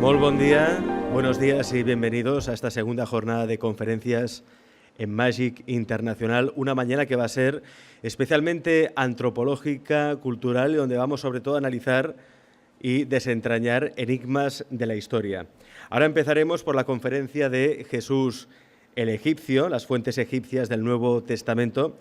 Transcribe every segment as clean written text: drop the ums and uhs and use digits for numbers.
Molt bon dia, buenos días y bienvenidos a esta segunda jornada de conferencias en Magic Internacional. Una mañana que va a ser especialmente antropológica, cultural y donde vamos sobre todo a analizar y desentrañar enigmas de la historia. Ahora empezaremos por la conferencia de Jesús el Egipcio, las fuentes egipcias del Nuevo Testamento,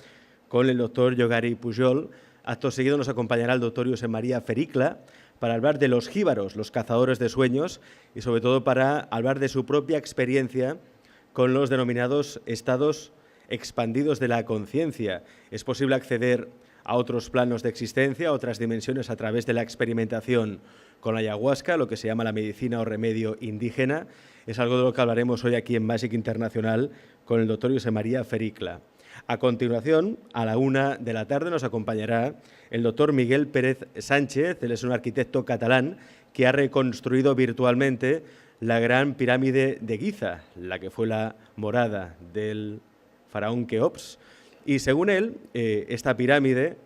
con el doctor Yogari Pujol. Acto seguido nos acompañará el doctor Josep María Fericla para hablar de los jíbaros, los cazadores de sueños, y sobre todo para hablar de su propia experiencia con los denominados estados expandidos de la conciencia. Es posible acceder a otros planos de existencia, a otras dimensiones a través de la experimentación con la ayahuasca, lo que se llama la medicina o remedio indígena. Es algo de lo que hablaremos hoy aquí en Magic Internacional con el doctor Josep María Fericla. A continuación, a la 1 de la tarde, nos acompañará el doctor Miguel Pérez Sánchez. Él es un arquitecto catalán que ha reconstruido virtualmente la gran pirámide de Giza, la que fue la morada del faraón Keops. Y según él, esta pirámide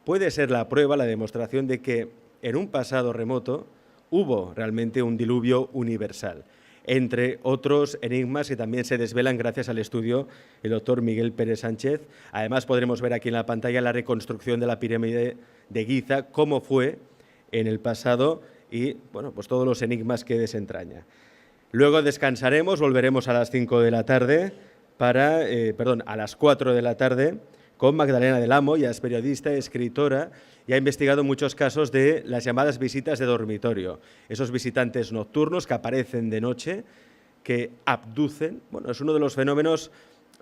puede ser la prueba, la demostración de que en un pasado remoto hubo realmente un diluvio universal, entre otros enigmas que también se desvelan gracias al estudio del doctor Miguel Pérez Sánchez. Además, podremos ver aquí en la pantalla la reconstrucción de la pirámide de Giza, cómo fue en el pasado y bueno, pues todos los enigmas que desentraña. Luego descansaremos, volveremos a las 5 de la tarde a las 4 de la tarde con Magdalena del Amo. Ya es periodista, escritora y ha investigado muchos casos de las llamadas visitas de dormitorio. Esos visitantes nocturnos que aparecen de noche, que abducen. Bueno, es uno de los fenómenos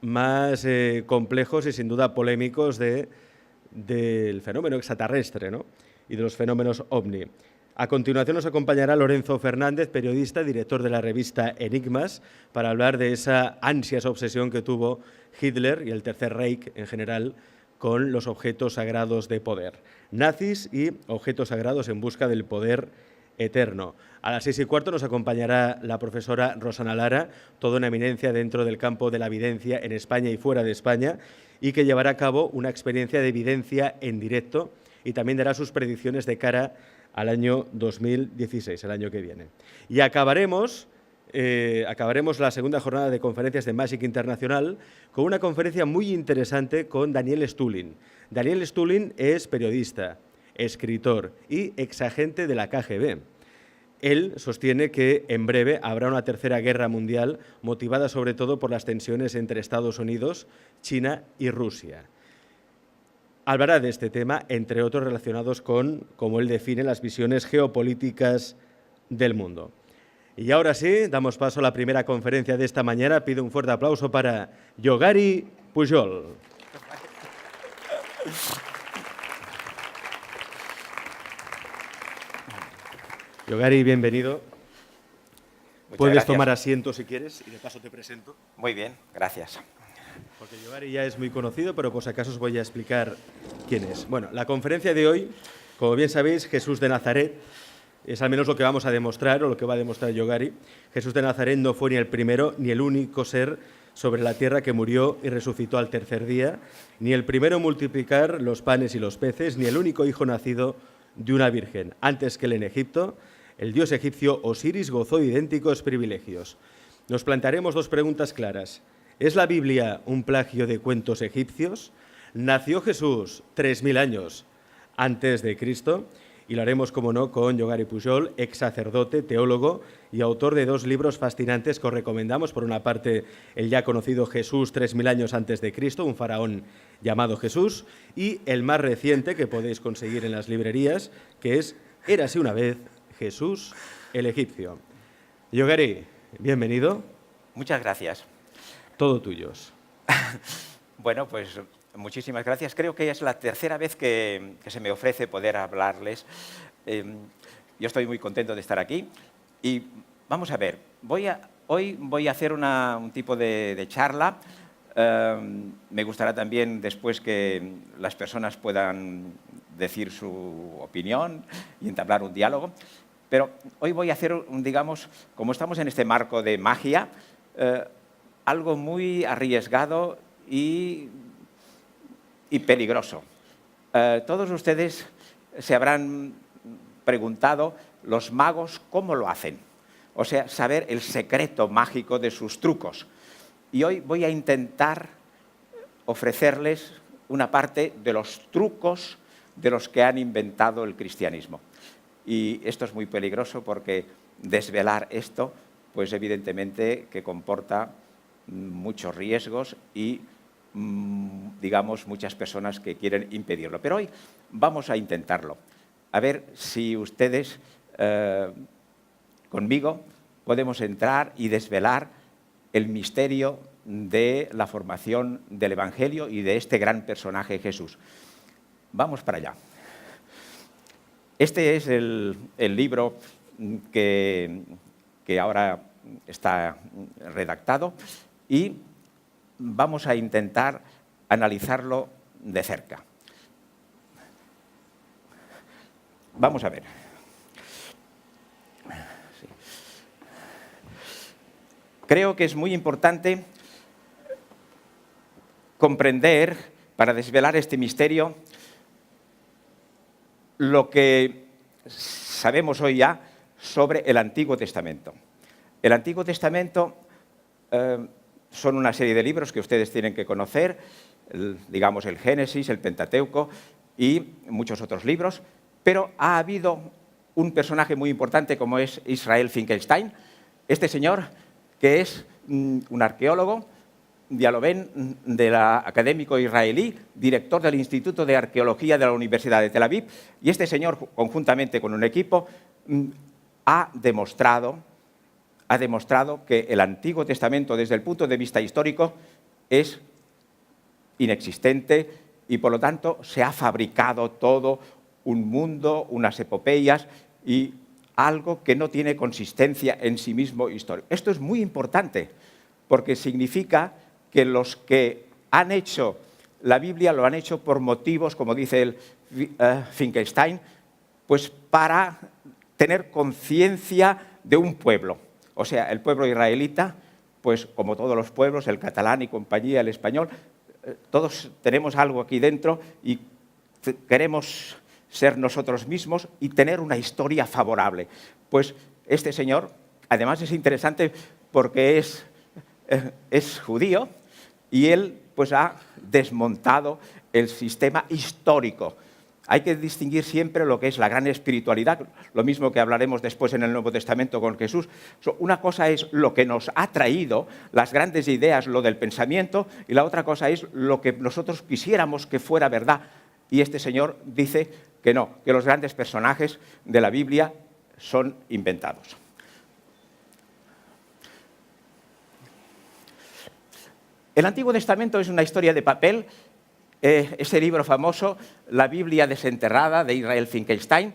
más complejos y sin duda polémicos del fenómeno extraterrestre, ¿no? Y de los fenómenos ovni. A continuación nos acompañará Lorenzo Fernández, periodista, director de la revista Enigmas, para hablar de esa ansias obsesión que tuvo Hitler y el Tercer Reich en general con los objetos sagrados de poder. Nazis y objetos sagrados en busca del poder eterno. A las 6:15 nos acompañará la profesora Rosana Lara, toda una eminencia dentro del campo de la evidencia en España y fuera de España, y que llevará a cabo una experiencia de evidencia en directo y también dará sus predicciones de cara al año 2016, el año que viene. Y acabaremos la segunda jornada de conferencias de Magic Internacional con una conferencia muy interesante con Daniel Stulin. Daniel Stulin es periodista, escritor y exagente de la KGB. Él sostiene que en breve habrá una tercera guerra mundial motivada sobre todo por las tensiones entre Estados Unidos, China y Rusia. Hablará de este tema, entre otros relacionados con, como él define, las visiones geopolíticas del mundo. Y ahora sí, damos paso a la primera conferencia de esta mañana. Pido un fuerte aplauso para Yogari Pujol. Yogari, bienvenido. Puedes tomar asiento si quieres y de paso te presento. Muy bien, gracias. Porque Yogari ya es muy conocido, pero por si acaso os voy a explicar quién es. Bueno, la conferencia de hoy, como bien sabéis, Jesús de Nazaret, es al menos lo que vamos a demostrar o lo que va a demostrar Yogari. Jesús de Nazaret no fue ni el primero ni el único ser sobre la tierra que murió y resucitó al tercer día, ni el primero en multiplicar los panes y los peces, ni el único hijo nacido de una virgen. Antes que él en Egipto, el dios egipcio Osiris gozó de idénticos privilegios. Nos plantearemos dos preguntas claras. ¿Es la Biblia un plagio de cuentos egipcios? ¿Nació Jesús 3000 años antes de Cristo? Y lo haremos, como no, con Yogari Pujol, ex sacerdote, teólogo y autor de dos libros fascinantes que os recomendamos. Por una parte, el ya conocido Jesús 3000 años antes de Cristo, un faraón llamado Jesús, y el más reciente que podéis conseguir en las librerías, que es Érase una vez Jesús el Egipcio. Yogari, bienvenido. Muchas gracias. Todo tuyos. Bueno, pues muchísimas gracias. Creo que es la tercera vez que se me ofrece poder hablarles. Yo estoy muy contento de estar aquí. Y vamos a ver, hoy voy a hacer un tipo de charla. Me gustará también después que las personas puedan decir su opinión y entablar un diálogo. Pero hoy voy a hacer, digamos, como estamos en este marco de magia, algo muy arriesgado y peligroso. Todos ustedes se habrán preguntado, los magos, ¿cómo lo hacen? o sea, saber el secreto mágico de sus trucos. Y hoy voy a intentar ofrecerles una parte de los trucos de los que han inventado el cristianismo. Y esto es muy peligroso porque desvelar esto, pues evidentemente que comporta muchos riesgos y, digamos, muchas personas que quieren impedirlo. Pero hoy vamos a intentarlo. A ver si ustedes, conmigo, podemos entrar y desvelar el misterio de la formación del Evangelio y de este gran personaje Jesús. Vamos para allá. Este es el libro que ahora está redactado y vamos a intentar analizarlo de cerca. Vamos a ver. Sí. Creo que es muy importante comprender, para desvelar este misterio, lo que sabemos hoy ya sobre el Antiguo Testamento. El Antiguo Testamento son una serie de libros que ustedes tienen que conocer, digamos el Génesis, el Pentateuco y muchos otros libros, pero ha habido un personaje muy importante como es Israel Finkelstein, este señor que es un arqueólogo, ya lo ven, del académico israelí, director del Instituto de Arqueología de la Universidad de Tel Aviv, y este señor, conjuntamente con un equipo, ha demostrado que el Antiguo Testamento, desde el punto de vista histórico, es inexistente y, por lo tanto, se ha fabricado todo un mundo, unas epopeyas y algo que no tiene consistencia en sí mismo histórico. Esto es muy importante porque significa que los que han hecho la Biblia lo han hecho por motivos, como dice el Finkelstein, pues para tener conciencia de un pueblo. O sea, el pueblo israelita, pues como todos los pueblos, el catalán y compañía, el español, todos tenemos algo aquí dentro y queremos ser nosotros mismos y tener una historia favorable. Pues este señor, además es interesante porque es judío y él pues ha desmontado el sistema histórico. Hay que distinguir siempre lo que es la gran espiritualidad, lo mismo que hablaremos después en el Nuevo Testamento con Jesús. Una cosa es lo que nos ha traído, las grandes ideas, lo del pensamiento, y la otra cosa es lo que nosotros quisiéramos que fuera verdad. Y este señor dice que no, que los grandes personajes de la Biblia son inventados. El Antiguo Testamento es una historia de papel. Ese libro famoso, La Biblia desenterrada, de Israel Finkelstein,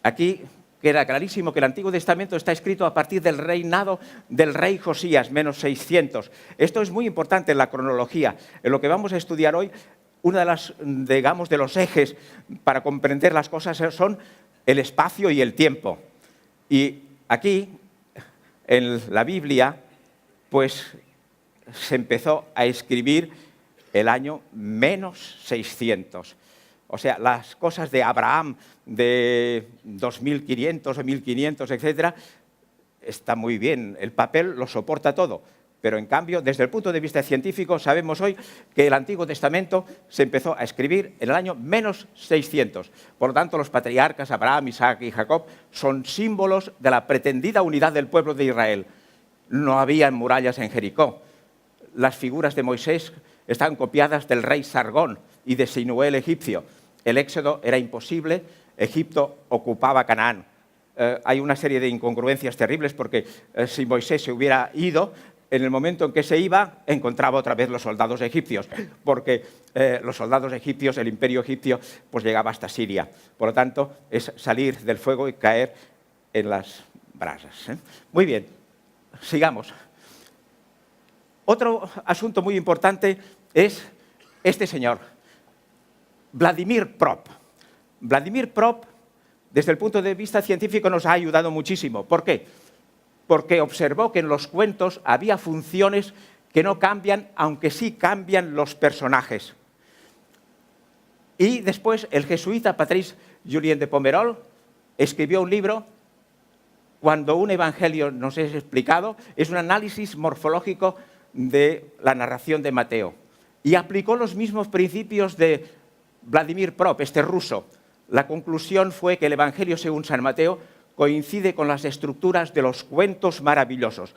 aquí queda clarísimo que el Antiguo Testamento está escrito a partir del reinado del rey Josías, menos 600. Esto es muy importante en la cronología. En lo que vamos a estudiar hoy, uno de los ejes para comprender las cosas son el espacio y el tiempo. Y aquí, en la Biblia, pues se empezó a escribir el año menos 600. O sea, las cosas de Abraham de 2500 o 1500, etcétera, está muy bien. El papel lo soporta todo. Pero, en cambio, desde el punto de vista científico, sabemos hoy que el Antiguo Testamento se empezó a escribir en el año menos 600. Por lo tanto, los patriarcas Abraham, Isaac y Jacob son símbolos de la pretendida unidad del pueblo de Israel. No había murallas en Jericó. Las figuras de Moisés están copiadas del rey Sargón y de Sinué el egipcio. El éxodo era imposible, Egipto ocupaba Canaán. Hay una serie de incongruencias terribles porque si Moisés se hubiera ido, en el momento en que se iba, encontraba otra vez los soldados egipcios, porque los soldados egipcios, el imperio egipcio, pues llegaba hasta Siria. Por lo tanto, es salir del fuego y caer en las brasas. Muy bien, sigamos. Otro asunto muy importante es este señor, Vladimir Prop. Vladimir Prop, desde el punto de vista científico, nos ha ayudado muchísimo. ¿Por qué? Porque observó que en los cuentos había funciones que no cambian, aunque sí cambian los personajes. Y después el jesuita Patrice Julien de Pomerol escribió un libro cuando un evangelio nos es explicado, es un análisis morfológico de la narración de Mateo. Y aplicó los mismos principios de Vladimir Prop, este ruso. La conclusión fue que el evangelio según San Mateo coincide con las estructuras de los cuentos maravillosos.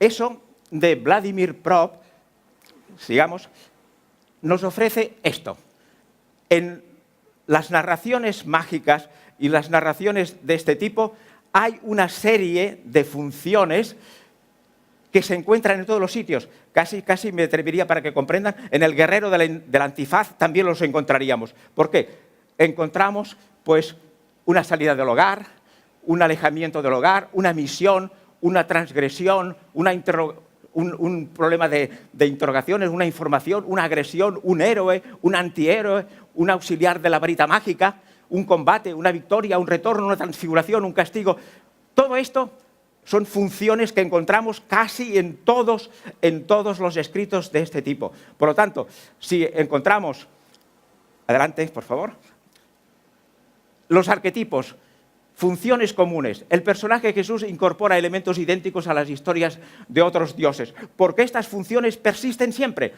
Eso de Vladimir Prop, sigamos, nos ofrece esto. En las narraciones mágicas y las narraciones de este tipo hay una serie de funciones que se encuentran en todos los sitios. Casi me atrevería para que comprendan, en el guerrero del antifaz también los encontraríamos. ¿Por qué? Encontramos pues una salida del hogar, un alejamiento del hogar, una misión, una transgresión, un problema de interrogaciones, una información, una agresión, un héroe, un antihéroe, un auxiliar de la varita mágica, un combate, una victoria, un retorno, una transfiguración, un castigo. Todo esto son funciones que encontramos casi en todos los escritos de este tipo. Por lo tanto, si encontramos, adelante, por favor, los arquetipos, funciones comunes. El personaje de Jesús incorpora elementos idénticos a las historias de otros dioses, porque estas funciones persisten siempre.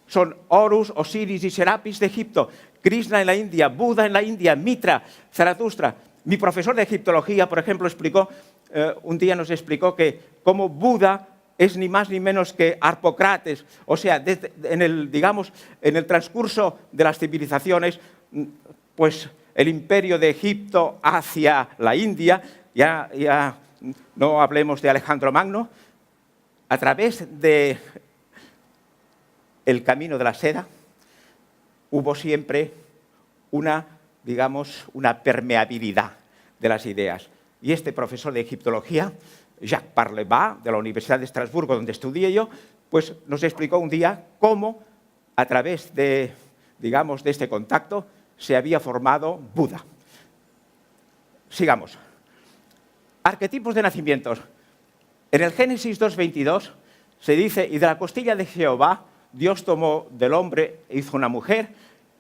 Son Horus, Osiris y Serapis de Egipto, Krishna en la India, Buda en la India, Mitra, Zaratustra. Mi profesor de egiptología, por ejemplo, un día nos explicó que como Buda es ni más ni menos que Harpócrates. O sea, en el transcurso de las civilizaciones, pues el imperio de Egipto hacia la India, ya no hablemos de Alejandro Magno, a través del camino de la seda hubo siempre una permeabilidad de las ideas. Y este profesor de egiptología, Jacques Parleva, de la Universidad de Estrasburgo, donde estudié yo, pues nos explicó un día cómo, a través de este contacto, se había formado Buda. Sigamos. Arquetipos de nacimientos. En el Génesis 2:22 se dice, y de la costilla de Jehová, Dios tomó del hombre, hizo una mujer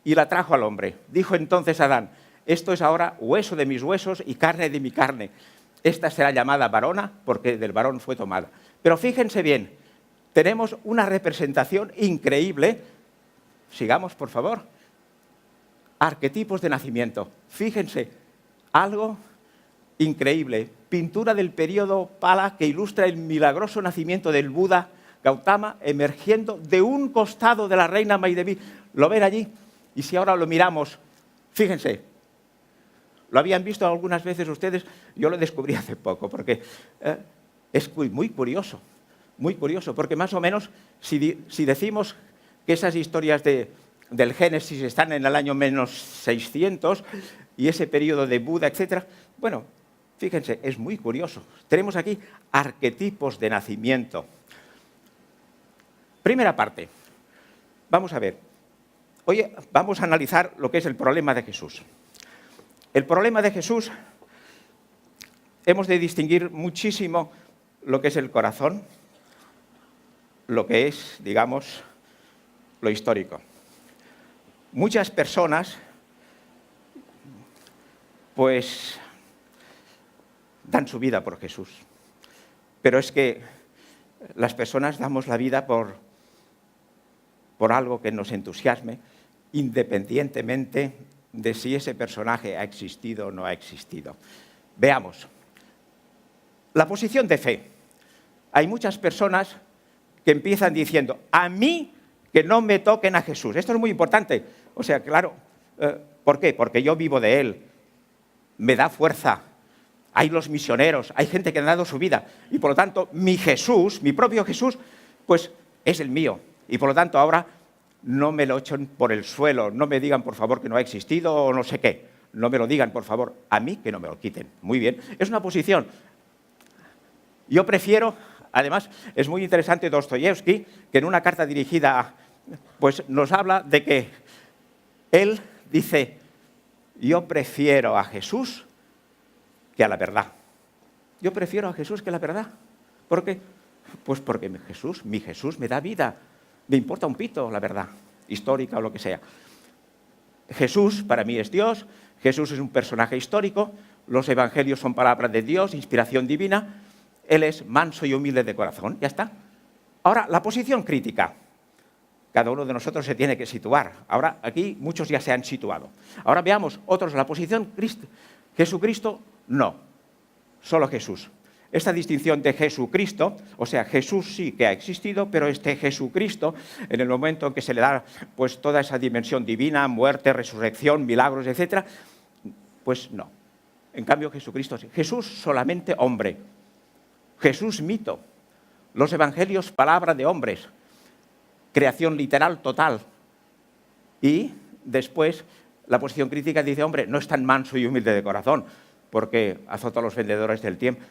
y la trajo al hombre. Dijo entonces Adán, esto es ahora hueso de mis huesos y carne de mi carne. Esta será llamada varona porque del varón fue tomada. Pero fíjense bien, tenemos una representación increíble. Sigamos, por favor. Arquetipos de nacimiento. Fíjense, algo increíble. Pintura del período Pala que ilustra el milagroso nacimiento del Buda Gautama emergiendo de un costado de la reina Maidevi. ¿Lo ven allí? Y si ahora lo miramos, fíjense, ¿lo habían visto algunas veces ustedes? Yo lo descubrí hace poco, porque es muy curioso, porque más o menos, si decimos que esas historias del Génesis están en el año menos 600, y ese periodo de Buda, etc., bueno, fíjense, es muy curioso. Tenemos aquí arquetipos de nacimiento. Primera parte. Vamos a ver. Hoy vamos a analizar lo que es el problema de Jesús. El problema de Jesús, hemos de distinguir muchísimo lo que es el corazón, lo que es, digamos, lo histórico. Muchas personas, pues, dan su vida por Jesús. Pero es que las personas damos la vida por algo que nos entusiasme, independientemente de si ese personaje ha existido o no ha existido. Veamos. La posición de fe. Hay muchas personas que empiezan diciendo, a mí que no me toquen a Jesús. Esto es muy importante. O sea, claro, ¿por qué? Porque yo vivo de Él. Me da fuerza. Hay los misioneros, hay gente que ha dado su vida. Y por lo tanto, mi Jesús, mi propio Jesús, pues es el mío. Y por lo tanto, ahora no me lo echen por el suelo. No me digan, por favor, que no ha existido o no sé qué. No me lo digan, por favor. A mí que no me lo quiten. Muy bien. Es una posición. Yo prefiero, además, es muy interesante Dostoyevsky, que en una carta dirigida, pues nos habla de que él dice, yo prefiero a Jesús que a la verdad. Yo prefiero a Jesús que a la verdad. ¿Por qué? Pues porque mi Jesús me da vida. Me importa un pito la verdad, histórica o lo que sea. Jesús para mí es Dios, Jesús es un personaje histórico, los evangelios son palabra de Dios, inspiración divina. Él es manso y humilde de corazón. Ya está. Ahora, la posición crítica. Cada uno de nosotros se tiene que situar. Ahora, aquí muchos ya se han situado. Ahora veamos otros. La posición Jesucristo, no. Solo Jesús. Esta distinción de Jesucristo, o sea, Jesús sí que ha existido, pero este Jesucristo, en el momento en que se le da pues, toda esa dimensión divina, muerte, resurrección, milagros, etc., pues no. En cambio, Jesucristo sí. Jesús solamente hombre. Jesús mito. Los evangelios palabra de hombres. Creación literal total. Y después la posición crítica dice, hombre, no es tan manso y humilde de corazón, porque azota a los vendedores del tiempo.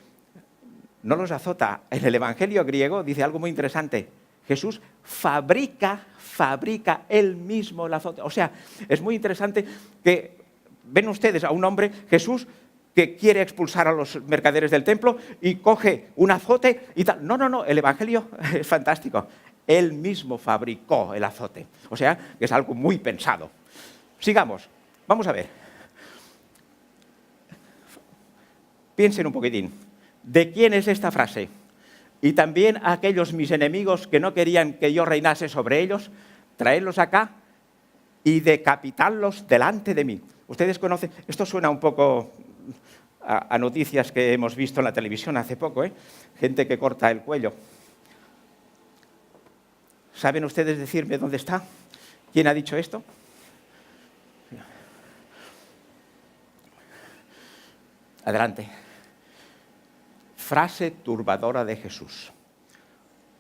No los azota. En el evangelio griego dice algo muy interesante. Jesús fabrica él mismo el azote. O sea, es muy interesante que ven ustedes a un hombre, Jesús, que quiere expulsar a los mercaderes del templo y coge un azote y tal. No, el evangelio es fantástico. Él mismo fabricó el azote. O sea, que es algo muy pensado. Sigamos. Vamos a ver. Piensen un poquitín. ¿De quién es esta frase? Y también a aquellos mis enemigos que no querían que yo reinase sobre ellos, traedlos acá y decapitarlos delante de mí. Ustedes conocen, esto suena un poco a noticias que hemos visto en la televisión hace poco, gente que corta el cuello. ¿Saben ustedes decirme dónde está? ¿Quién ha dicho esto? Adelante. Frase turbadora de Jesús.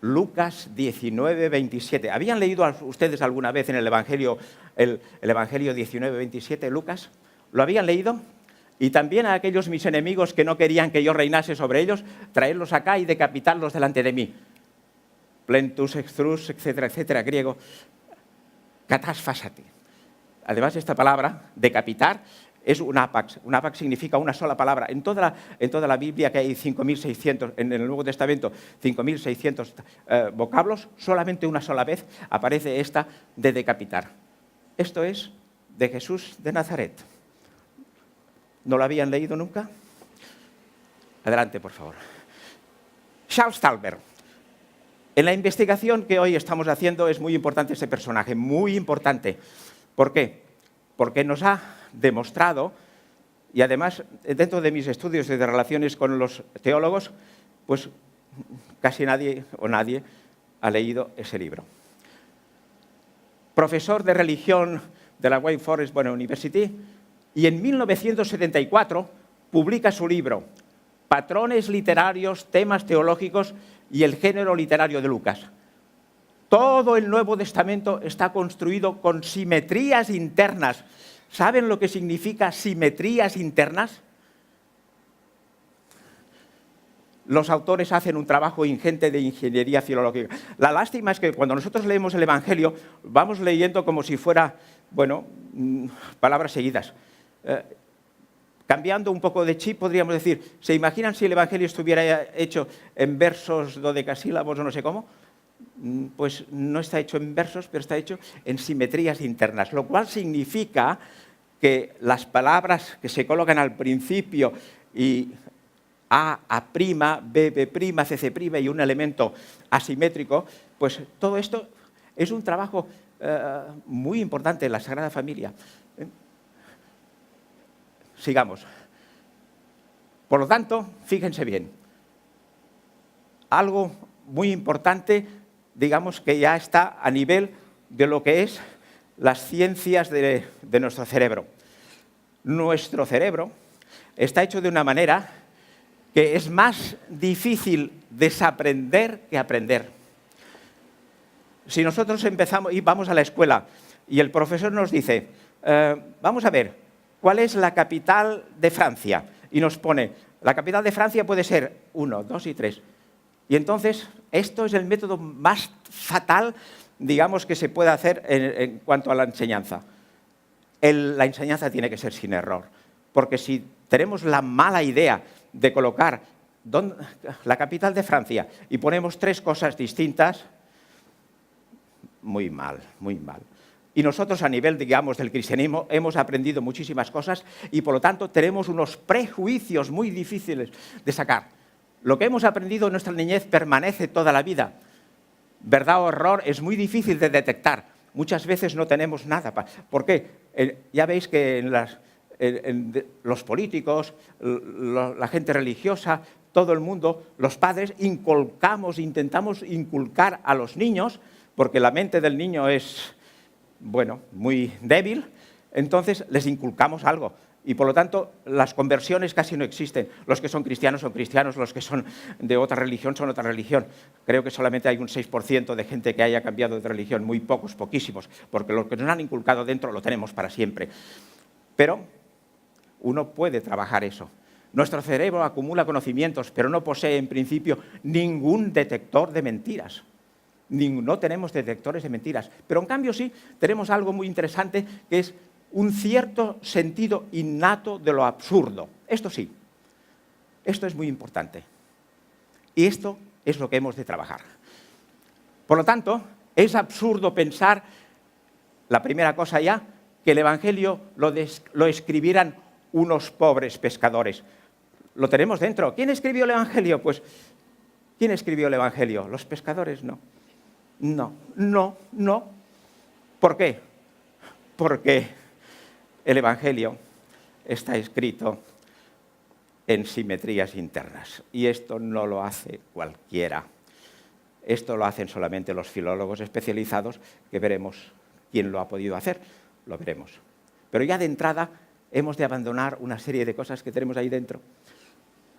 Lucas 19, 27. ¿Habían leído ustedes alguna vez en el Evangelio, el Evangelio 19, 27, Lucas? ¿Lo habían leído? Y también a aquellos mis enemigos que no querían que yo reinase sobre ellos, traerlos acá y decapitarlos delante de mí. Plentus, extrus, etcétera, etcétera, griego. Katasfasati. Además, esta palabra, decapitar, es un apax. Un apax significa una sola palabra. En toda la Biblia, que hay 5.600, en el Nuevo Testamento, 5.600 vocablos, solamente una sola vez aparece esta de decapitar. Esto es de Jesús de Nazaret. ¿No lo habían leído nunca? Adelante, por favor. Charles Talbert. En la investigación que hoy estamos haciendo es muy importante ese personaje, muy importante. ¿Por qué? Porque nos ha demostrado, y además dentro de mis estudios de relaciones con los teólogos, pues casi nadie ha leído ese libro. Profesor de religión de la Wake Forest University, y en 1974 publica su libro Patrones literarios, temas teológicos y el género literario de Lucas. Todo el Nuevo Testamento está construido con simetrías internas. ¿Saben lo que significa simetrías internas? Los autores hacen un trabajo ingente de ingeniería filológica. La lástima es que cuando nosotros leemos el Evangelio, vamos leyendo como si fuera, palabras seguidas. Cambiando un poco de chip, podríamos decir, ¿se imaginan si el Evangelio estuviera hecho en versos dodecasílabos o no sé cómo? Pues no está hecho en versos, pero está hecho en simetrías internas, lo cual significa que las palabras que se colocan al principio y A', B', C' y un elemento asimétrico, pues todo esto es un trabajo muy importante en la Sagrada Familia. Sigamos. Por lo tanto, fíjense bien, algo muy importante, digamos que ya está a nivel de lo que es las ciencias de nuestro cerebro. Nuestro cerebro está hecho de una manera que es más difícil desaprender que aprender. Si nosotros empezamos y vamos a la escuela y el profesor nos dice, vamos a ver, ¿cuál es la capital de Francia? Y nos pone, la capital de Francia puede ser 1, 2 y 3. Y entonces, esto es el método más fatal, digamos, que se puede hacer en cuanto a la enseñanza. La enseñanza tiene que ser sin error. Porque si tenemos la mala idea de colocar la capital de Francia y ponemos 3 cosas distintas, muy mal, muy mal. Y nosotros a nivel, digamos, del cristianismo hemos aprendido muchísimas cosas y por lo tanto tenemos unos prejuicios muy difíciles de sacar. Lo que hemos aprendido en nuestra niñez permanece toda la vida. Verdad o error es muy difícil de detectar. Muchas veces no tenemos nada. ¿Por qué? Ya veis que en los políticos, la gente religiosa, todo el mundo, los padres, intentamos inculcar a los niños, porque la mente del niño es, bueno, muy débil, entonces les inculcamos algo. Y por lo tanto, las conversiones casi no existen. Los que son cristianos, los que son de otra religión son otra religión. Creo que solamente hay un 6% de gente que haya cambiado de religión, muy pocos, poquísimos, porque lo que nos han inculcado dentro lo tenemos para siempre. Pero uno puede trabajar eso. Nuestro cerebro acumula conocimientos, pero no posee en principio ningún detector de mentiras. No tenemos detectores de mentiras. Pero en cambio sí tenemos algo muy interesante, que es un cierto sentido innato de lo absurdo. Esto sí, esto es muy importante. Y esto es lo que hemos de trabajar. Por lo tanto, es absurdo pensar, la primera cosa ya, que el Evangelio lo escribieran unos pobres pescadores. Lo tenemos dentro. ¿Quién escribió el Evangelio? Pues, ¿quién escribió el Evangelio? Los pescadores, no. No. ¿Por qué? Porque el Evangelio está escrito en simetrías internas y esto no lo hace cualquiera. Esto lo hacen solamente los filólogos especializados, que veremos quién lo ha podido hacer, lo veremos. Pero ya de entrada hemos de abandonar una serie de cosas que tenemos ahí dentro.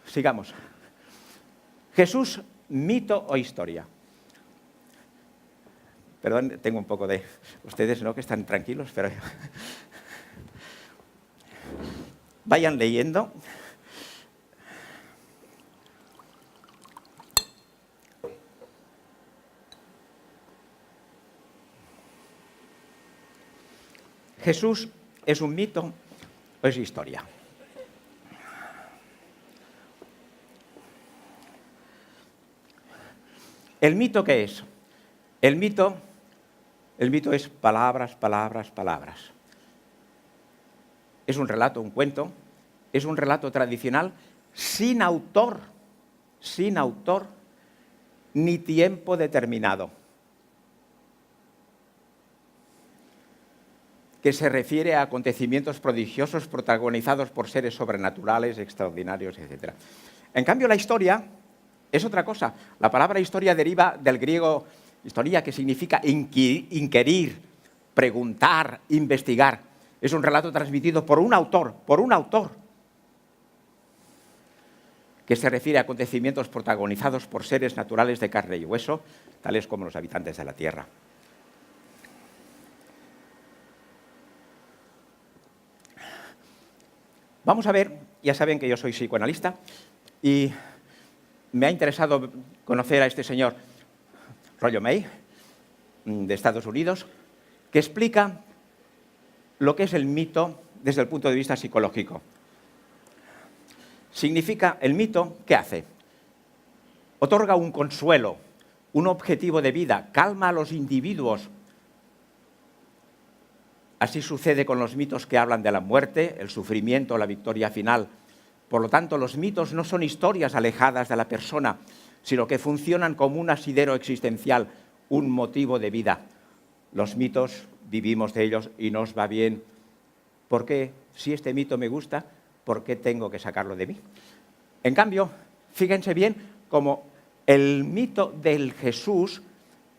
Sigamos. Jesús, mito o historia. Perdón, tengo un poco de... Ustedes no, que están tranquilos, pero... Vayan leyendo. ¿Jesús es un mito o es historia? ¿El mito qué es? El mito es palabras. Es un relato, un cuento, es un relato tradicional sin autor, ni tiempo determinado, que se refiere a acontecimientos prodigiosos protagonizados por seres sobrenaturales, extraordinarios, etc. En cambio, la historia es otra cosa. La palabra historia deriva del griego historia, que significa inquirir, preguntar, investigar. Es un relato transmitido por un autor, que se refiere a acontecimientos protagonizados por seres naturales de carne y hueso, tales como los habitantes de la Tierra. Vamos a ver, ya saben que yo soy psicoanalista y me ha interesado conocer a este señor Rollo May, de Estados Unidos, que explica lo que es el mito desde el punto de vista psicológico. Significa, el mito, ¿qué hace? Otorga un consuelo, un objetivo de vida, calma a los individuos. Así sucede con los mitos que hablan de la muerte, el sufrimiento, la victoria final. Por lo tanto, los mitos no son historias alejadas de la persona, sino que funcionan como un asidero existencial, un motivo de vida. Los mitos vivimos de ellos y nos va bien. ¿Por qué? Si este mito me gusta, ¿por qué tengo que sacarlo de mí? En cambio, fíjense bien cómo el mito del Jesús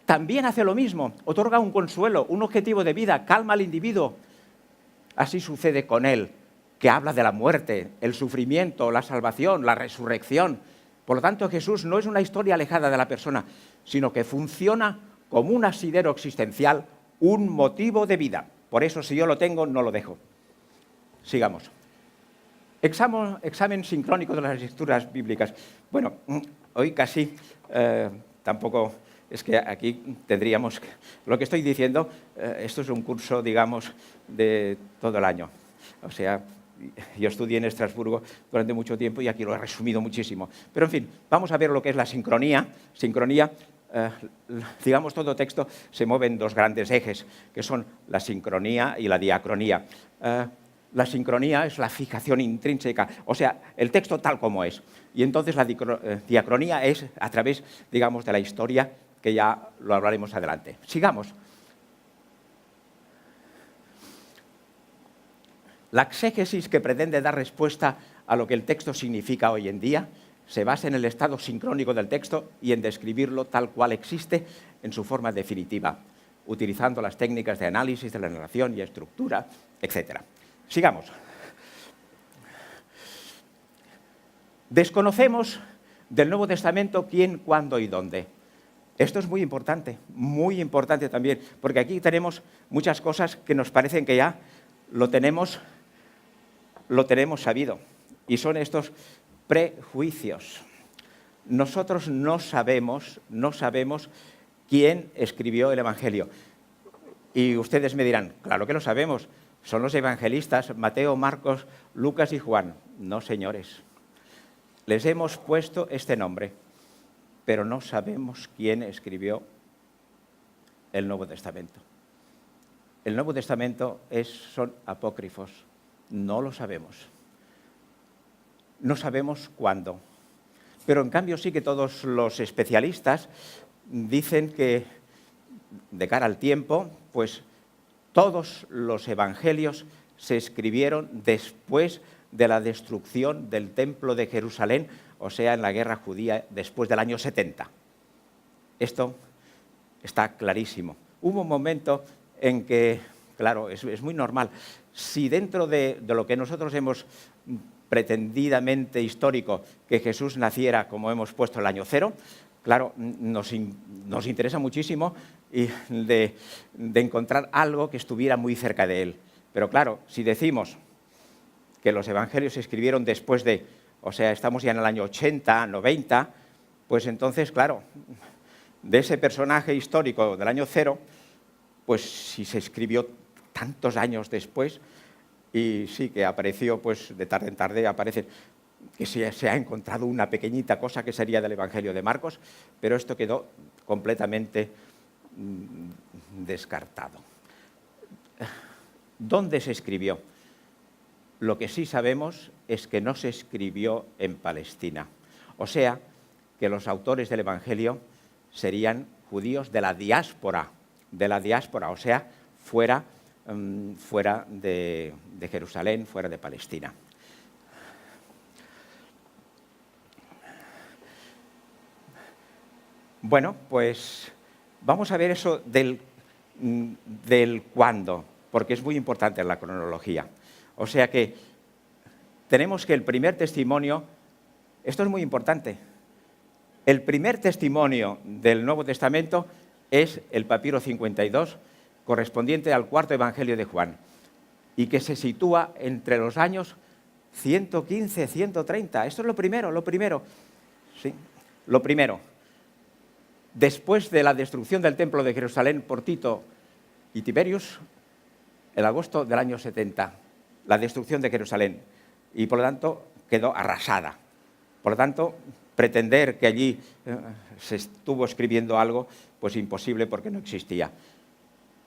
también hace lo mismo, otorga un consuelo, un objetivo de vida, calma al individuo. Así sucede con él, que habla de la muerte, el sufrimiento, la salvación, la resurrección. Por lo tanto, Jesús no es una historia alejada de la persona, sino que funciona como un asidero existencial, un motivo de vida. Por eso, si yo lo tengo, no lo dejo. Sigamos. Examen sincrónico de las escrituras bíblicas. Bueno, hoy casi tampoco es que aquí tendríamos... Lo que estoy diciendo, esto es un curso, digamos, de todo el año. O sea, yo estudié en Estrasburgo durante mucho tiempo y aquí lo he resumido muchísimo. Pero, en fin, vamos a ver lo que es la sincronía. Sincronía, digamos, todo texto se mueve en dos grandes ejes, que son la sincronía y la diacronía. La sincronía es la fijación intrínseca, o sea, el texto tal como es. Y entonces la diacronía es a través, digamos, de la historia, que ya lo hablaremos adelante. Sigamos. La exégesis, que pretende dar respuesta a lo que el texto significa hoy en día, se basa en el estado sincrónico del texto y en describirlo tal cual existe en su forma definitiva, utilizando las técnicas de análisis de la narración y estructura, etc. Sigamos. Desconocemos del Nuevo Testamento quién, cuándo y dónde. Esto es muy importante también, porque aquí tenemos muchas cosas que nos parecen que ya lo tenemos sabido, y son estos prejuicios. Nosotros no sabemos quién escribió el Evangelio. Y ustedes me dirán, claro que lo sabemos, son los evangelistas Mateo, Marcos, Lucas y Juan. No, señores. Les hemos puesto este nombre, pero no sabemos quién escribió el Nuevo Testamento. El Nuevo Testamento son apócrifos, no lo sabemos. No sabemos cuándo, pero en cambio sí que todos los especialistas dicen que, de cara al tiempo, pues todos los evangelios se escribieron después de la destrucción del Templo de Jerusalén, o sea, en la guerra judía después del año 70. Esto está clarísimo. Hubo un momento en que, claro, es muy normal, si dentro de lo que nosotros hemos pretendidamente histórico, que Jesús naciera, como hemos puesto, el año 0, claro, nos interesa muchísimo de encontrar algo que estuviera muy cerca de él. Pero claro, si decimos que los evangelios se escribieron después de, o sea, estamos ya en el año 80, 90, pues entonces, claro, de ese personaje histórico del año 0, pues si se escribió tantos años después, y sí que apareció, pues de tarde en tarde aparece que se ha encontrado una pequeñita cosa que sería del Evangelio de Marcos, pero esto quedó completamente descartado. ¿Dónde se escribió? Lo que sí sabemos es que no se escribió en Palestina. O sea, que los autores del Evangelio serían judíos de la diáspora, o sea, fuera de Jerusalén, fuera de Palestina. Bueno, pues vamos a ver eso del cuándo, porque es muy importante en la cronología. O sea que tenemos que el primer testimonio, esto es muy importante, el primer testimonio del Nuevo Testamento es el papiro 52, correspondiente al cuarto Evangelio de Juan, y que se sitúa entre los años 115, 130. Esto es lo primero. ¿Sí? Lo primero. Después de la destrucción del Templo de Jerusalén por Tito y Tiberius, en agosto del año 70, la destrucción de Jerusalén, y por lo tanto quedó arrasada. Por lo tanto, pretender que allí se estuvo escribiendo algo, pues imposible, porque no existía.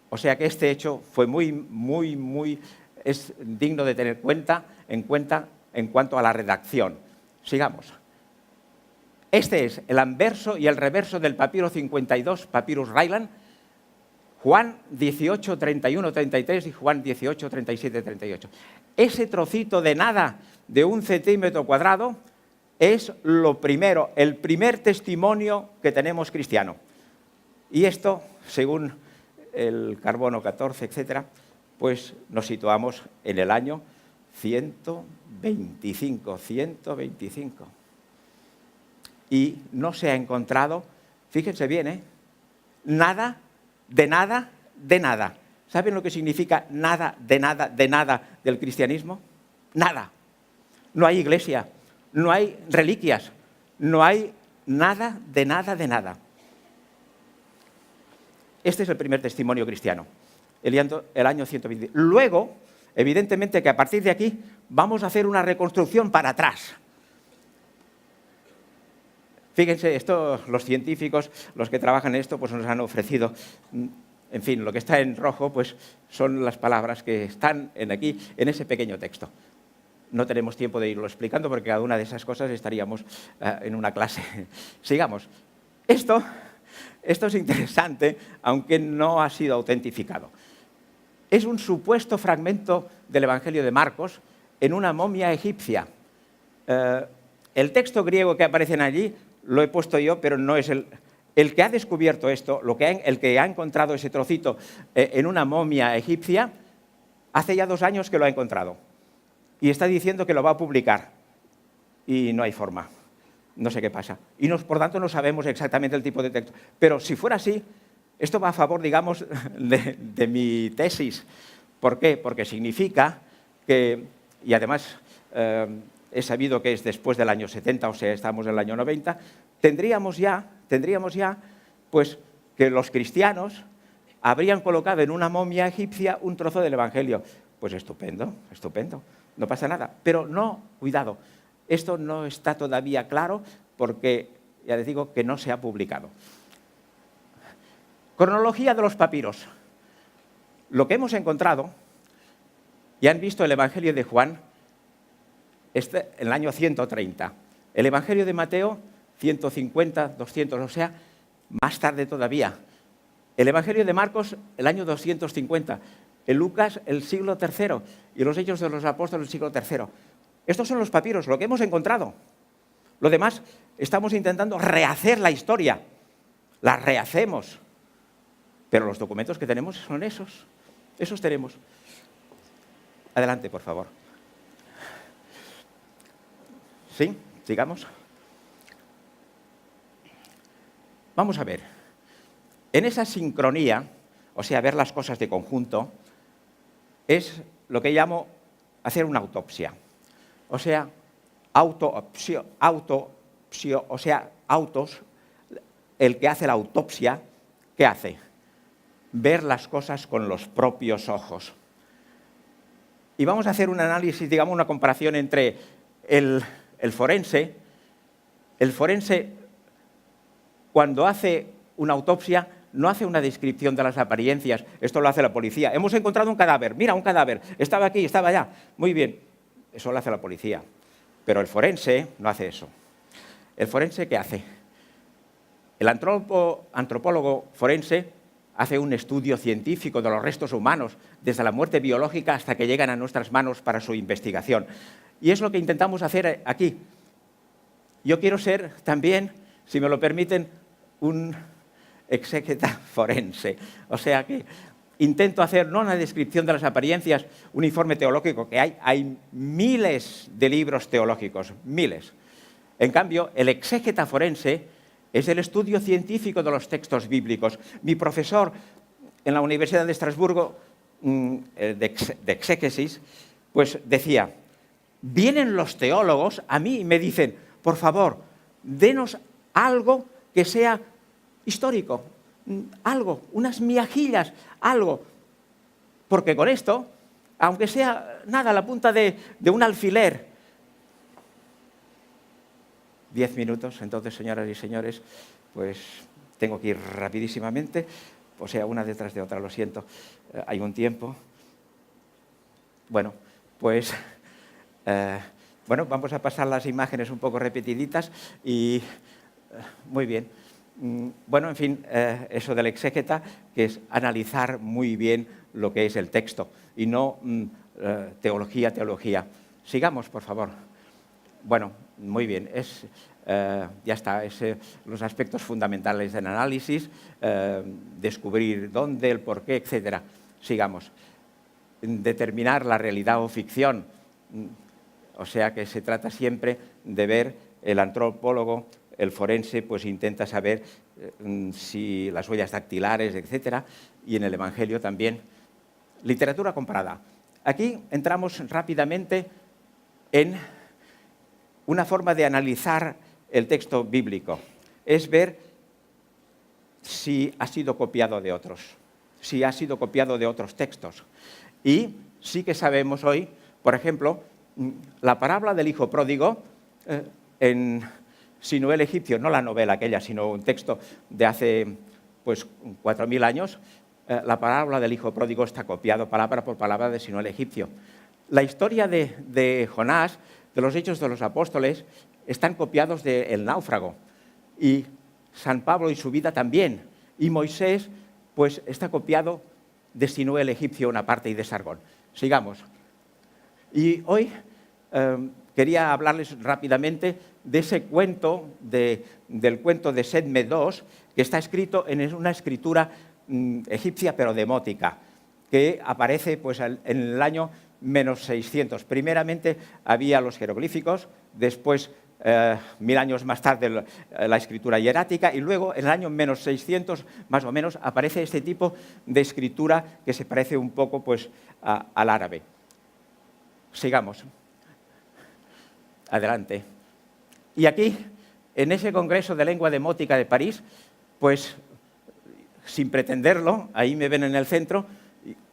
O sea que este hecho fue es digno de tener en cuenta en cuanto a la redacción. Sigamos. Este es el anverso y el reverso del papiro 52, Papyrus Ryland, Juan 18, 31, 33 y Juan 18, 37, 38. Ese trocito de nada de 1 centímetro cuadrado es lo primero, el primer testimonio que tenemos cristiano. Y esto, según el carbono 14, etcétera, pues nos situamos en el año 125. Y no se ha encontrado, fíjense bien, nada, de nada, de nada. ¿Saben lo que significa nada, de nada, de nada del cristianismo? Nada. No hay iglesia, no hay reliquias, no hay nada, de nada, de nada. Este es el primer testimonio cristiano, el año 120. Luego, evidentemente que a partir de aquí vamos a hacer una reconstrucción para atrás. Fíjense, esto los científicos, los que trabajan en esto, pues nos han ofrecido, en fin, lo que está en rojo, pues son las palabras que están aquí, en ese pequeño texto. No tenemos tiempo de irlo explicando porque cada una de esas cosas estaríamos en una clase. Sigamos. Esto es interesante, aunque no ha sido autentificado. Es un supuesto fragmento del Evangelio de Marcos en una momia egipcia. El texto griego que aparece allí lo he puesto yo, pero no es el que ha descubierto esto, el que ha encontrado ese trocito en una momia egipcia, hace ya 2 años que lo ha encontrado. Y está diciendo que lo va a publicar. Y no hay forma. No sé qué pasa. Y por tanto no sabemos exactamente el tipo de texto. Pero si fuera así, esto va a favor, digamos, de mi tesis. ¿Por qué? Porque significa que, y además he sabido que es después del año 70, o sea, estamos en el año 90, tendríamos ya, pues, que los cristianos habrían colocado en una momia egipcia un trozo del Evangelio. Pues estupendo, estupendo. No pasa nada. Pero no, cuidado, esto no está todavía claro porque, ya les digo, que no se ha publicado. Cronología de los papiros. Lo que hemos encontrado, ya han visto el Evangelio de Juan, en el año 130. El Evangelio de Mateo, 150, 200, o sea, más tarde todavía. El Evangelio de Marcos, el año 250. El Lucas, el siglo III, y los Hechos de los Apóstoles, el siglo III. Estos son los papiros, lo que hemos encontrado. Lo demás, estamos intentando rehacer la historia. La rehacemos. Pero los documentos que tenemos son esos. Esos tenemos. Adelante, por favor. ¿Sí? Sigamos. Vamos a ver. En esa sincronía, o sea, ver las cosas de conjunto, es lo que llamo hacer una autopsia. O sea, o sea, el que hace la autopsia, ¿qué hace? Ver las cosas con los propios ojos. Y vamos a hacer un análisis, digamos, una comparación entre el forense. El forense, cuando hace una autopsia, no hace una descripción de las apariencias, esto lo hace la policía. Hemos encontrado un cadáver, mira, un cadáver, estaba aquí, estaba allá, muy bien, eso lo hace la policía. Pero el forense no hace eso. ¿El forense qué hace? El antropólogo forense hace un estudio científico de los restos humanos, desde la muerte biológica hasta que llegan a nuestras manos para su investigación. Y es lo que intentamos hacer aquí. Yo quiero ser también, si me lo permiten, un exégeta forense. O sea que intento hacer, no una descripción de las apariencias, un informe teológico, que hay miles de libros teológicos, miles. En cambio, el exégeta forense es el estudio científico de los textos bíblicos. Mi profesor en la Universidad de Estrasburgo, de exégesis, pues decía, vienen los teólogos a mí y me dicen, por favor, denos algo que sea histórico, algo, unas miajillas, algo. Porque con esto, aunque sea nada, la punta de un alfiler, 10 minutos, entonces, señoras y señores, pues tengo que ir rapidísimamente, o sea, una detrás de otra, lo siento, hay un tiempo. Bueno, pues, vamos a pasar las imágenes un poco repetiditas y, muy bien. Bueno, en fin, eso del exégeta, que es analizar muy bien lo que es el texto y no teología. Sigamos, por favor. Bueno, muy bien, ya está, los aspectos fundamentales del análisis, descubrir dónde, el por qué, etc. Sigamos. Determinar la realidad o ficción, o sea que se trata siempre de ver el antropólogo, el forense, pues intenta saber si las huellas dactilares, etc. Y en el Evangelio también. Literatura comparada. Aquí entramos rápidamente en una forma de analizar el texto bíblico. Es ver si ha sido copiado de otros, si ha sido copiado de otros textos. Y sí que sabemos hoy, por ejemplo, la parábola del hijo pródigo, en Sinué el egipcio, no la novela aquella, sino un texto de hace pues 4.000 años, la parábola del hijo pródigo está copiado palabra por palabra de Sinué el egipcio. La historia de Jonás, de los Hechos de los Apóstoles, están copiados del náufrago. Y San Pablo y su vida también. Y Moisés, pues está copiado de Sinué el egipcio una parte y de Sargón. Sigamos. Y hoy quería hablarles rápidamente de ese cuento, del cuento de Sedme II, que está escrito en una escritura egipcia pero demótica, que aparece pues, en el año menos 600. Primeramente había los jeroglíficos, después 1000 años más tarde la escritura hierática y luego en el año menos 600 más o menos aparece este tipo de escritura que se parece un poco pues, al árabe. Sigamos. Adelante. Y aquí, en ese Congreso de Lengua Demótica de París, pues sin pretenderlo, ahí me ven en el centro,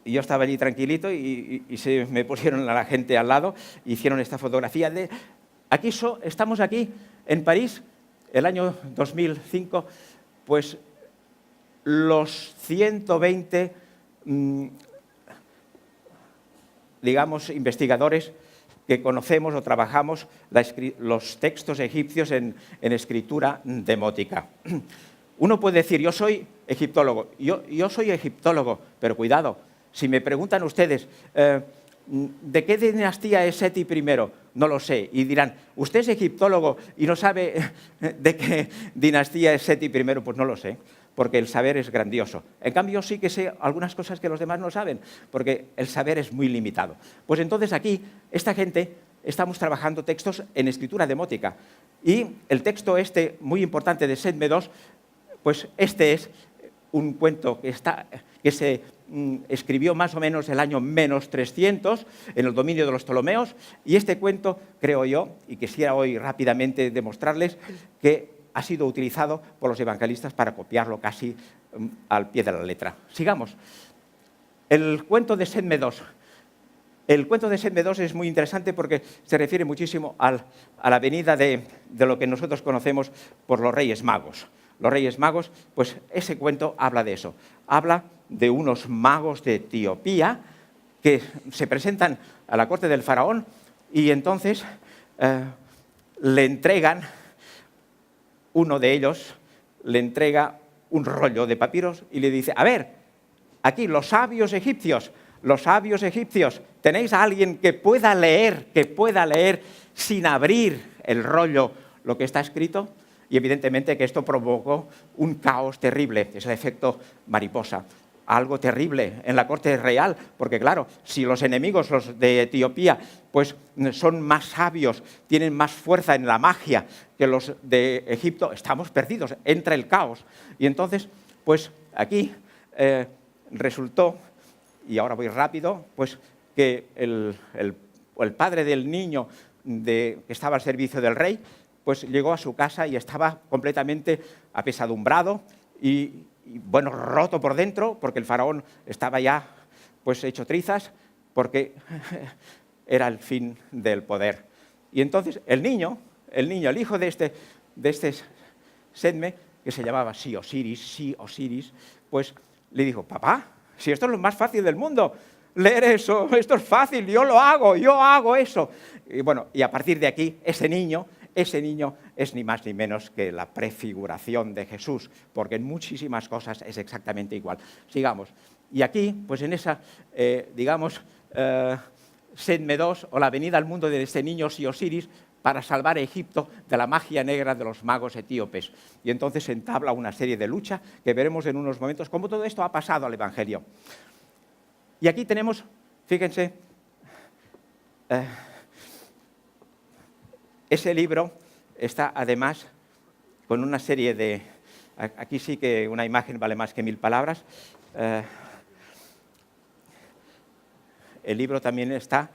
y yo estaba allí tranquilito y se me pusieron a la gente al lado, hicieron esta fotografía de... Estamos aquí en París, el año 2005, pues los 120, digamos, investigadores que conocemos o trabajamos los textos egipcios en escritura demótica. Uno puede decir, yo soy egiptólogo, yo soy egiptólogo, pero cuidado, si me preguntan ustedes, ¿de qué dinastía es Seti I? No lo sé. Y dirán, ¿usted es egiptólogo y no sabe de qué dinastía es Seti I? Pues no lo sé, porque el saber es grandioso. En cambio, sí que sé algunas cosas que los demás no saben, porque el saber es muy limitado. Pues entonces aquí, esta gente, estamos trabajando textos en escritura demótica. Y el texto muy importante de Sedme II, pues este es un cuento que se escribió más o menos el año menos 300 en el dominio de los Ptolomeos, y este cuento, creo yo, y quisiera hoy rápidamente demostrarles que ha sido utilizado por los evangelistas para copiarlo casi al pie de la letra. Sigamos. El cuento de Sedme II. El cuento de Sedme II es muy interesante porque se refiere muchísimo a la venida de lo que nosotros conocemos por los Reyes Magos. Los Reyes Magos, pues ese cuento habla de eso. Habla de unos magos de Etiopía que se presentan a la corte del faraón y entonces le entregan, uno de ellos le entrega un rollo de papiros y le dice, a ver, aquí los sabios egipcios, ¿tenéis a alguien que pueda leer sin abrir el rollo lo que está escrito? Y evidentemente que esto provocó un caos terrible, es el efecto mariposa. Algo terrible en la corte real, porque claro, si los enemigos, los de Etiopía, pues son más sabios, tienen más fuerza en la magia que los de Egipto, estamos perdidos, entra el caos. Y entonces, pues aquí resultó, y ahora voy rápido, pues que el padre del niño que estaba al servicio del rey, pues llegó a su casa y estaba completamente apesadumbrado y bueno, roto por dentro, porque el faraón estaba ya pues hecho trizas, porque era el fin del poder. Y entonces el hijo de este Sedme, que se llamaba Osiris, pues le dijo, papá, si esto es lo más fácil del mundo, leer eso, esto es fácil, yo hago eso. Y bueno, y a partir de aquí, ese niño es ni más ni menos que la prefiguración de Jesús, porque en muchísimas cosas es exactamente igual. Sigamos. Y aquí, pues en esa, Sedme II, o la venida al mundo de este niño Osiris, para salvar a Egipto de la magia negra de los magos etíopes. Y entonces se entabla una serie de lucha que veremos en unos momentos cómo todo esto ha pasado al Evangelio. Y aquí tenemos, fíjense, ese libro está además con una serie de... Aquí sí que una imagen vale más que 1000 palabras. El libro también está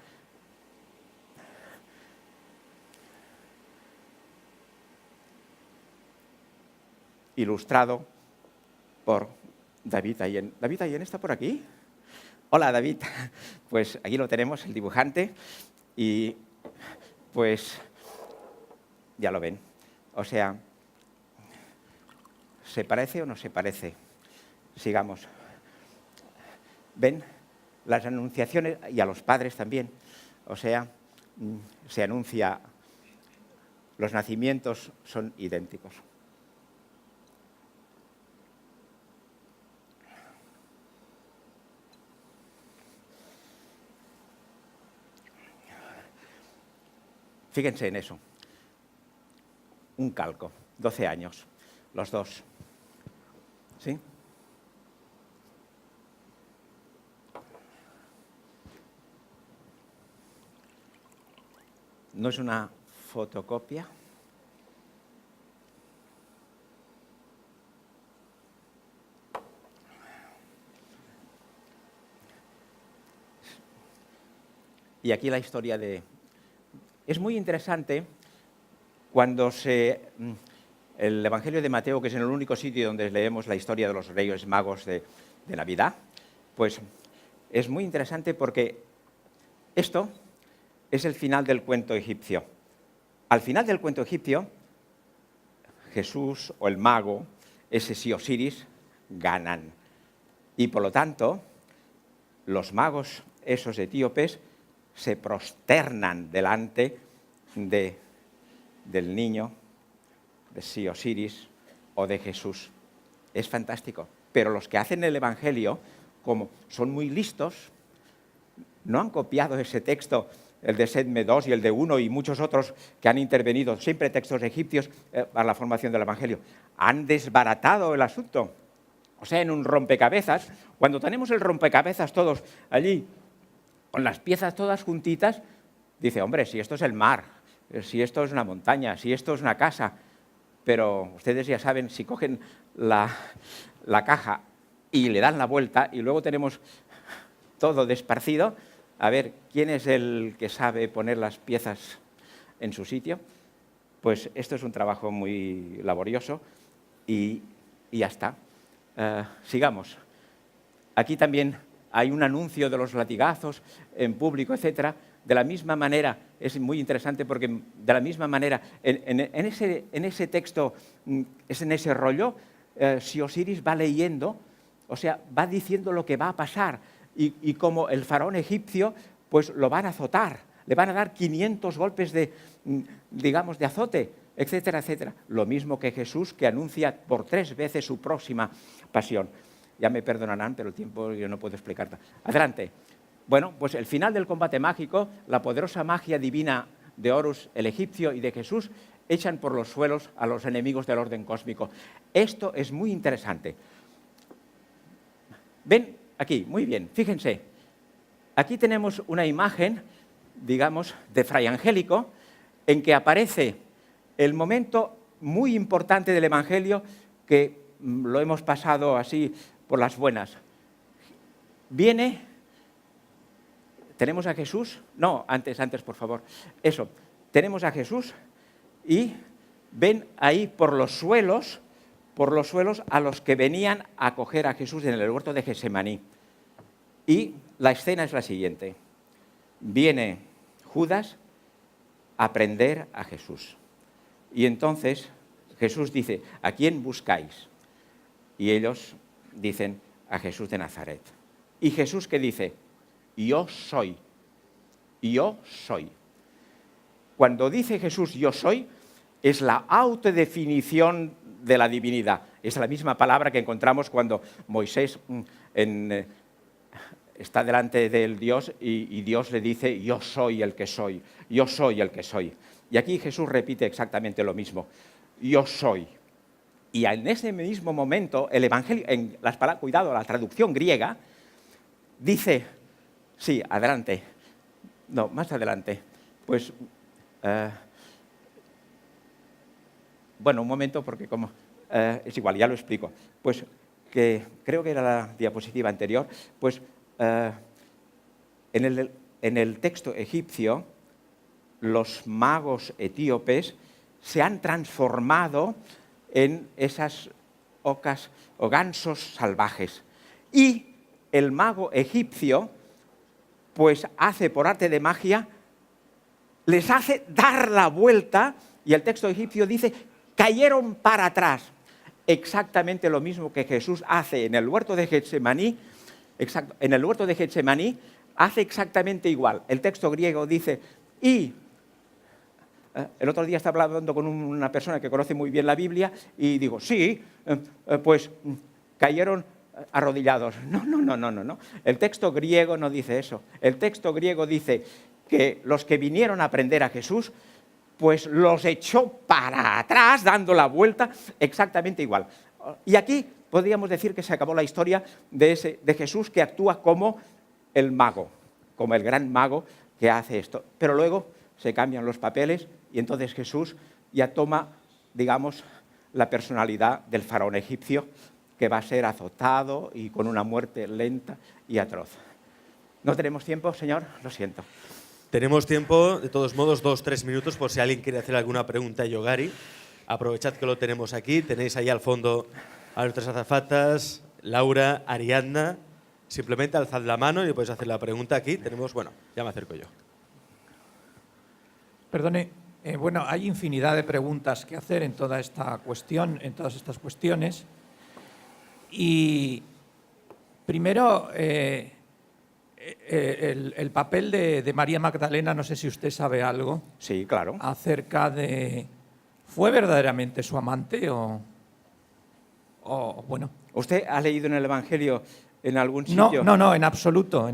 ilustrado por David Allen. ¿David Allen está por aquí? Hola, David. Pues aquí lo tenemos, el dibujante, y pues ya lo ven. O sea, ¿se parece o no se parece? Sigamos. ¿Ven? Las anunciaciones, y a los padres también. O sea, se anuncia, los nacimientos son idénticos. Fíjense en eso. Un calco, 12 años, los dos. ¿Sí? No es una fotocopia. Y aquí la historia de... Es muy interesante cuando el Evangelio de Mateo, que es el único sitio donde leemos la historia de los Reyes Magos de Navidad, pues es muy interesante porque esto es el final del cuento egipcio. Al final del cuento egipcio, Jesús o el mago, ese sí Osiris, ganan. Y por lo tanto, los magos, esos etíopes, se prosternan delante del niño, de sí Osiris o de Jesús. Es fantástico. Pero los que hacen el Evangelio, como son muy listos, no han copiado ese texto, el de Sedme II y el de 1 y muchos otros que han intervenido, siempre textos egipcios, para la formación del Evangelio. Han desbaratado el asunto. O sea, en un rompecabezas, cuando tenemos el rompecabezas todos allí, con las piezas todas juntitas, dice, hombre, si esto es el mar, si esto es una montaña, si esto es una casa, pero ustedes ya saben, si cogen la caja y le dan la vuelta y luego tenemos todo desparcido, a ver, ¿quién es el que sabe poner las piezas en su sitio? Pues esto es un trabajo muy laborioso y ya está. Sigamos. Aquí también hay un anuncio de los latigazos en público, etcétera. De la misma manera, es muy interesante porque de la misma manera, en ese texto, en ese rollo, si Osiris va leyendo, o sea, va diciendo lo que va a pasar y como el faraón egipcio, pues lo van a azotar, le van a dar 500 golpes de azote, etcétera, etcétera. Lo mismo que Jesús, que anuncia por 3 veces su próxima pasión. Ya me perdonarán, pero el tiempo yo no puedo explicar. Adelante. Bueno, pues el final del combate mágico, la poderosa magia divina de Horus, el egipcio, y de Jesús, echan por los suelos a los enemigos del orden cósmico. Esto es muy interesante. Ven aquí, muy bien, fíjense. Aquí tenemos una imagen, digamos, de Fray Angélico, en que aparece el momento muy importante del Evangelio que lo hemos pasado así por las buenas. Viene, tenemos a Jesús, no, antes, por favor, eso, tenemos a Jesús y ven ahí por los suelos a los que venían a acoger a Jesús en el huerto de Getsemaní. Y la escena es la siguiente. Viene Judas a prender a Jesús. Y entonces Jesús dice, ¿a quién buscáis? Y ellos dicen, a Jesús de Nazaret. ¿Y Jesús qué dice? Yo soy. Yo soy. Cuando dice Jesús yo soy, es la autodefinición de la divinidad. Es la misma palabra que encontramos cuando Moisés está delante del Dios y Dios le dice yo soy el que soy. Yo soy el que soy. Y aquí Jesús repite exactamente lo mismo. Yo soy. Y en ese mismo momento, el Evangelio, cuidado, la traducción griega, dice, sí, adelante, no, más adelante, pues, bueno, un momento, porque como, es igual, ya lo explico, pues, que creo que era la diapositiva anterior, pues, en el texto egipcio, los magos etíopes se han transformado en esas ocas o gansos salvajes. Y el mago egipcio, pues hace por arte de magia, les hace dar la vuelta, y el texto egipcio dice cayeron para atrás. Exactamente lo mismo que Jesús hace en el huerto de Getsemaní. En el huerto de Getsemaní hace exactamente igual. El texto griego dice, y el otro día estaba hablando con una persona que conoce muy bien la Biblia y digo, sí, pues cayeron arrodillados. No. El texto griego no dice eso. El texto griego dice que los que vinieron a aprender a Jesús, pues los echó para atrás, dando la vuelta, exactamente igual. Y aquí podríamos decir que se acabó la historia de Jesús, que actúa como el mago, como el gran mago que hace esto. Pero luego se cambian los papeles y entonces Jesús ya toma, digamos, la personalidad del faraón egipcio, que va a ser azotado y con una muerte lenta y atroz. ¿No tenemos tiempo, señor? Lo siento. Tenemos tiempo, de todos modos, 2-3 minutos, por si alguien quiere hacer alguna pregunta a Yogari. Aprovechad que lo tenemos aquí. Tenéis ahí al fondo a nuestras azafatas, Laura, Ariadna. Simplemente alzad la mano y podéis hacer la pregunta aquí. Tenemos, bueno, ya me acerco yo. Perdone, bueno, hay infinidad de preguntas que hacer en toda esta cuestión, en todas estas cuestiones. Y primero, el papel de María Magdalena, no sé si usted sabe algo. Sí, claro. Acerca de, ¿fue verdaderamente su amante o bueno? ¿Usted ha leído en el Evangelio en algún sitio? No, en absoluto,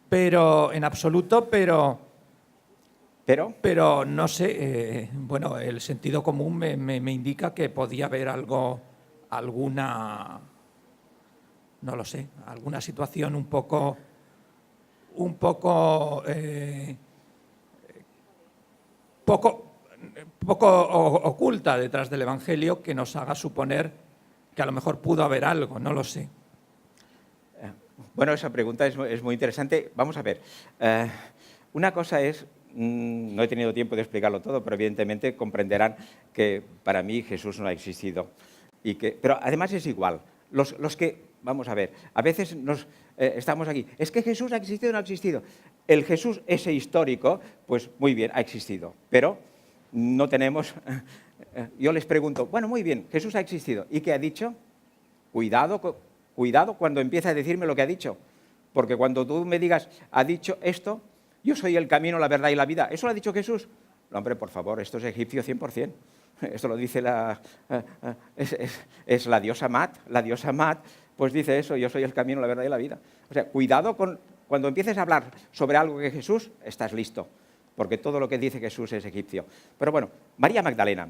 pero no sé, bueno, el sentido común me indica que podía haber alguna, no lo sé, alguna situación un poco oculta detrás del Evangelio que nos haga suponer que a lo mejor pudo haber algo, no lo sé. Bueno, esa pregunta es muy interesante. Vamos a ver. Una cosa es, no he tenido tiempo de explicarlo todo, pero evidentemente comprenderán que para mí Jesús no ha existido. Pero además es igual. Los que, vamos a ver, a veces estamos aquí. ¿Es que Jesús ha existido o no ha existido? El Jesús ese histórico, pues muy bien, ha existido. Pero no tenemos... Yo les pregunto, bueno, muy bien, Jesús ha existido. ¿Y qué ha dicho? Cuidado cuando empiece a decirme lo que ha dicho. Porque cuando tú me digas, ha dicho esto, yo soy el camino, la verdad y la vida. ¿Eso lo ha dicho Jesús? No, hombre, por favor, esto es egipcio 100%. Esto lo dice es la diosa Mat. La diosa Mat, pues dice eso, yo soy el camino, la verdad y la vida. O sea, cuidado cuando empieces a hablar sobre algo que Jesús, estás listo. Porque todo lo que dice Jesús es egipcio. Pero bueno, María Magdalena,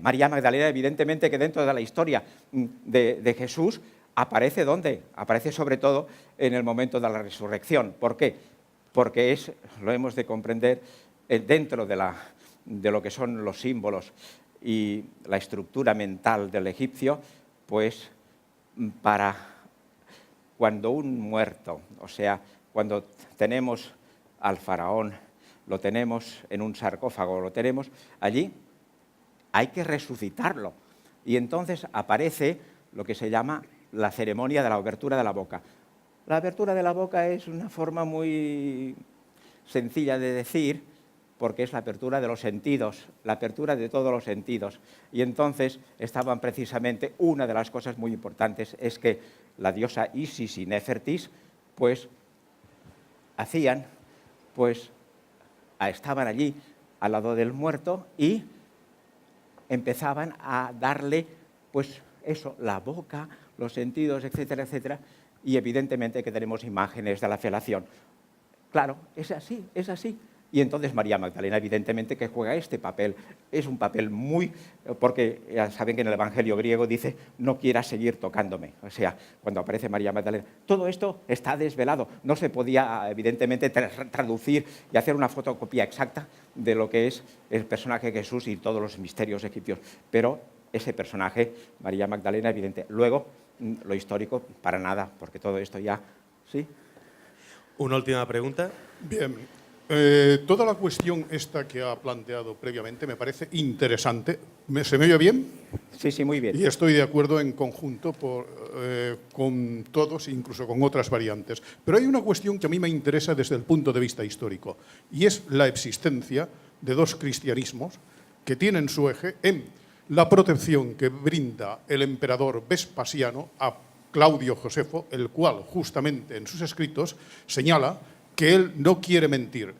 evidentemente que dentro de la historia de Jesús, aparece ¿dónde? Aparece sobre todo en el momento de la resurrección. ¿Por qué? Porque lo hemos de comprender dentro de lo que son los símbolos y la estructura mental del egipcio, pues para cuando un muerto, o sea, cuando tenemos al faraón, lo tenemos en un sarcófago, lo tenemos allí, hay que resucitarlo. Y entonces aparece lo que se llama la ceremonia de la abertura de la boca. La abertura de la boca es una forma muy sencilla de decir, porque es la apertura de los sentidos, la apertura de todos los sentidos. Y entonces estaban precisamente, una de las cosas muy importantes es que la diosa Isis y Nefertis, pues, estaban allí al lado del muerto y empezaban a darle, pues eso, la boca, los sentidos, etcétera, etcétera, y evidentemente que tenemos imágenes de la felación. Claro, es así, es así. Y entonces María Magdalena, evidentemente, que juega este papel. Es un papel muy... Porque ya saben que en el Evangelio griego dice, no quieras seguir tocándome. O sea, cuando aparece María Magdalena. Todo esto está desvelado. No se podía, evidentemente, traducir y hacer una fotocopia exacta de lo que es el personaje de Jesús y todos los misterios egipcios. Pero ese personaje, María Magdalena, evidente. Luego, lo histórico, para nada, porque todo esto ya... ¿Sí? Una última pregunta. Bien. Toda la cuestión esta que ha planteado previamente me parece interesante. ¿Se me oye bien? Sí, sí, muy bien. Y estoy de acuerdo en conjunto con todos, incluso con otras variantes. Pero hay una cuestión que a mí me interesa desde el punto de vista histórico, y es la existencia de dos cristianismos que tienen su eje en la protección que brinda el emperador Vespasiano a Claudio Josefo, el cual justamente en sus escritos señala que él no quiere mentir,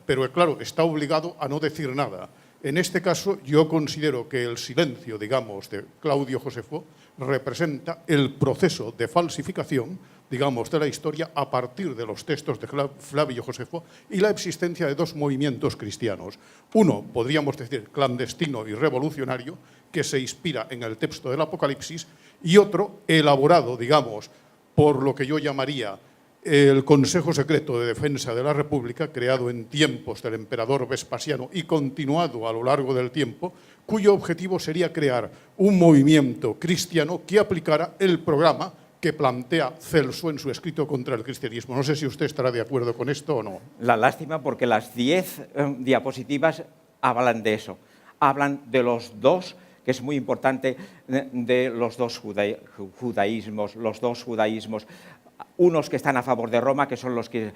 pero claro, está obligado a no decir nada. En este caso, yo considero que el silencio, digamos, de Claudio Josefo representa el proceso de falsificación, digamos, de la historia a partir de los textos de Flavio Josefo y la existencia de dos movimientos cristianos. Uno, podríamos decir, clandestino y revolucionario, que se inspira en el texto del Apocalipsis, y otro, elaborado, digamos, por lo que yo llamaría el Consejo Secreto de Defensa de la República, creado en tiempos del emperador Vespasiano y continuado a lo largo del tiempo, cuyo objetivo sería crear un movimiento cristiano que aplicara el programa que plantea Celso en su escrito contra el cristianismo. No sé si usted estará de acuerdo con esto o no. La lástima porque las 10 diapositivas hablan de eso. Hablan de los dos, que es muy importante, de los dos judaísmos, unos que están a favor de Roma, que son los que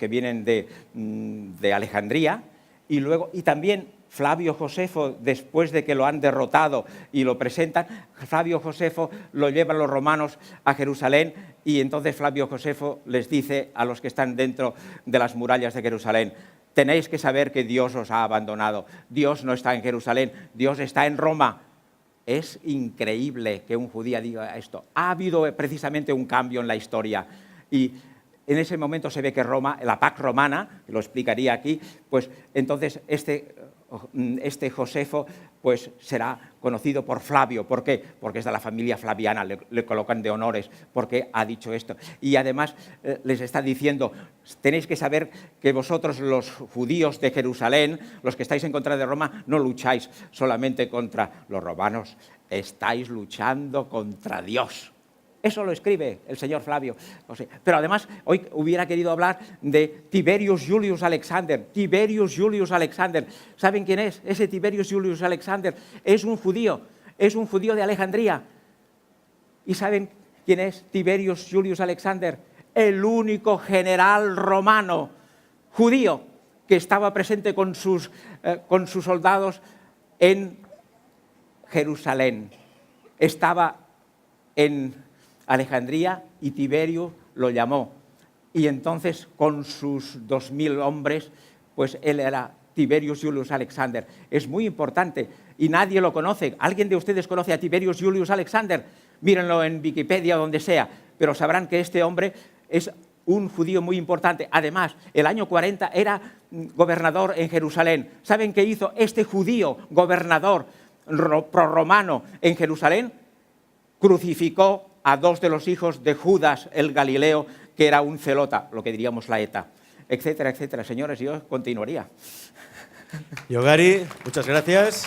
vienen de Alejandría, y también Flavio Josefo, después de que lo han derrotado y lo presentan, Flavio Josefo lo llevan los romanos a Jerusalén y entonces Flavio Josefo les dice a los que están dentro de las murallas de Jerusalén: tenéis que saber que Dios os ha abandonado, Dios no está en Jerusalén, Dios está en Roma. Es increíble que un judío diga esto. Ha habido precisamente un cambio en la historia y en ese momento se ve que Roma, la Pax Romana, que lo explicaría aquí, pues entonces este Josefo pues será conocido por Flavio. ¿Por qué? Porque es de la familia flaviana, le colocan de honores, porque ha dicho esto. Y además les está diciendo: tenéis que saber que vosotros, los judíos de Jerusalén, los que estáis en contra de Roma, no lucháis solamente contra los romanos, estáis luchando contra Dios. Eso lo escribe el señor Flavio. Pero además, hoy hubiera querido hablar de Tiberius Julius Alexander. Tiberius Julius Alexander. ¿Saben quién es? Ese Tiberius Julius Alexander es un judío de Alejandría. ¿Y saben quién es Tiberius Julius Alexander? El único general romano judío que estaba presente con sus soldados en Jerusalén. Estaba en Alejandría y Tiberio lo llamó. Y entonces, con sus 2000 hombres, pues él era Tiberius Julius Alexander. Es muy importante y nadie lo conoce. ¿Alguien de ustedes conoce a Tiberius Julius Alexander? Mírenlo en Wikipedia o donde sea, pero sabrán que este hombre es un judío muy importante. Además, el año 40 era gobernador en Jerusalén. ¿Saben qué hizo este judío gobernador prorromano en Jerusalén? Crucificó a 2 de los hijos de Judas el Galileo, que era un celota, lo que diríamos la ETA, etcétera, etcétera. Señores, yo continuaría. Yogari, muchas gracias.